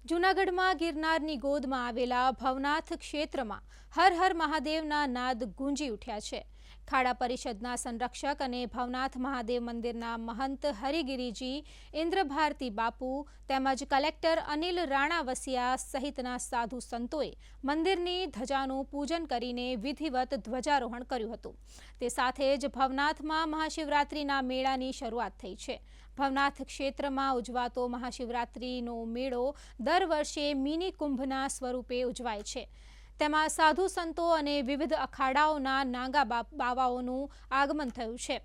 જૂનાગઢમાં ગિરનારની ગોદમાં આવેલા ભવનાથ ક્ષેત્રમાં હર હર મહાદેવના નાદ ગુંજી ઉઠ્યા છે. ખાડા પરિષદના સંરક્ષક અને ભવનાથ મહાદેવ મંદિરના મહંત હરિગિરિજી ઇન્દ્રભારતી બાપુ તેમજ કલેક્ટર અનિલ રાણાવસિયા સહિતના સાધુ સંતોએ મંદિરની ધજાનું પૂજન કરીને વિધિવત ધ્વજારોહણ કર્યું હતું. તે સાથે જ ભવનાથમાં મહાશિવરાત્રિના મેળાની શરૂઆત થઈ છે. ભવનાથ ક્ષેત્રમાં ઉજવાતો મહાશિવરાત્રિનો મેળો દર વર્ષે મિની કુંભના સ્વરૂપે ઉજવાય છે. તેમાં સાધુ સંતો અને વિવિધ અખાડાઓના નાગા બાવાઓનું આગમન થયું છે.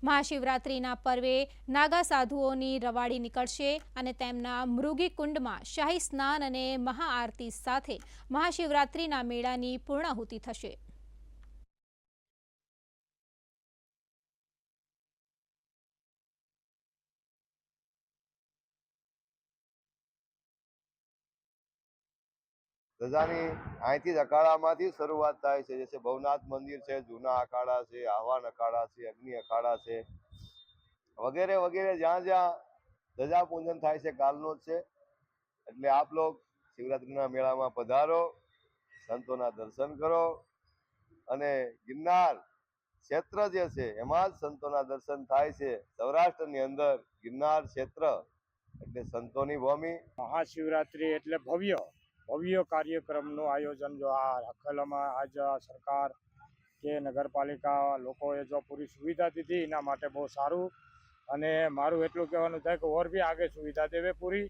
મહાશિવરાત્રિના પર્વે નાગા સાધુઓની રવાડી નીકળશે અને તેમના મૃગી કુંડમાં શાહી સ્નાન અને મહાઆરતી સાથે મહાશિવરાત્રિના મેળાની પૂર્ણાહુતિ થશે. ધજાની અહીંથી જ અખાડામાંથી શરૂઆત થાય છે. જैसे ભવનાથ મંદિર છે, જૂના અખાડા છે, આહવાન અખાડા છે, અગ્નિ અખાડા છે, વગેરે વગેરે જ્યાં જ્યાં ધજા પૂજન થાય છે કાલનો જ છે. એટલે આપ લોગ શિવરાત્રિના મેળામાં પધારો, સંતોના દર્શન કરો અને ગિરનાર ક્ષેત્ર જે છે એમાં જ સંતોના દર્શન થાય છે. સૌરાષ્ટ્રની અંદર ગિરનાર ક્ષેત્ર એટલે સંતોની ભૂમિ. મહાશિવરાત્રિ એટલે ભવ્ય કાર્યક્રમનું આયોજન જો આ રાખેલામાં આજ સરકાર કે નગરપાલિકા લોકોએ જો પૂરી સુવિધા દીધી એના માટે બહુ સારું. અને મારું એટલું કહેવાનું થાય કે ઓર બી આગે સુવિધા દેવે પૂરી.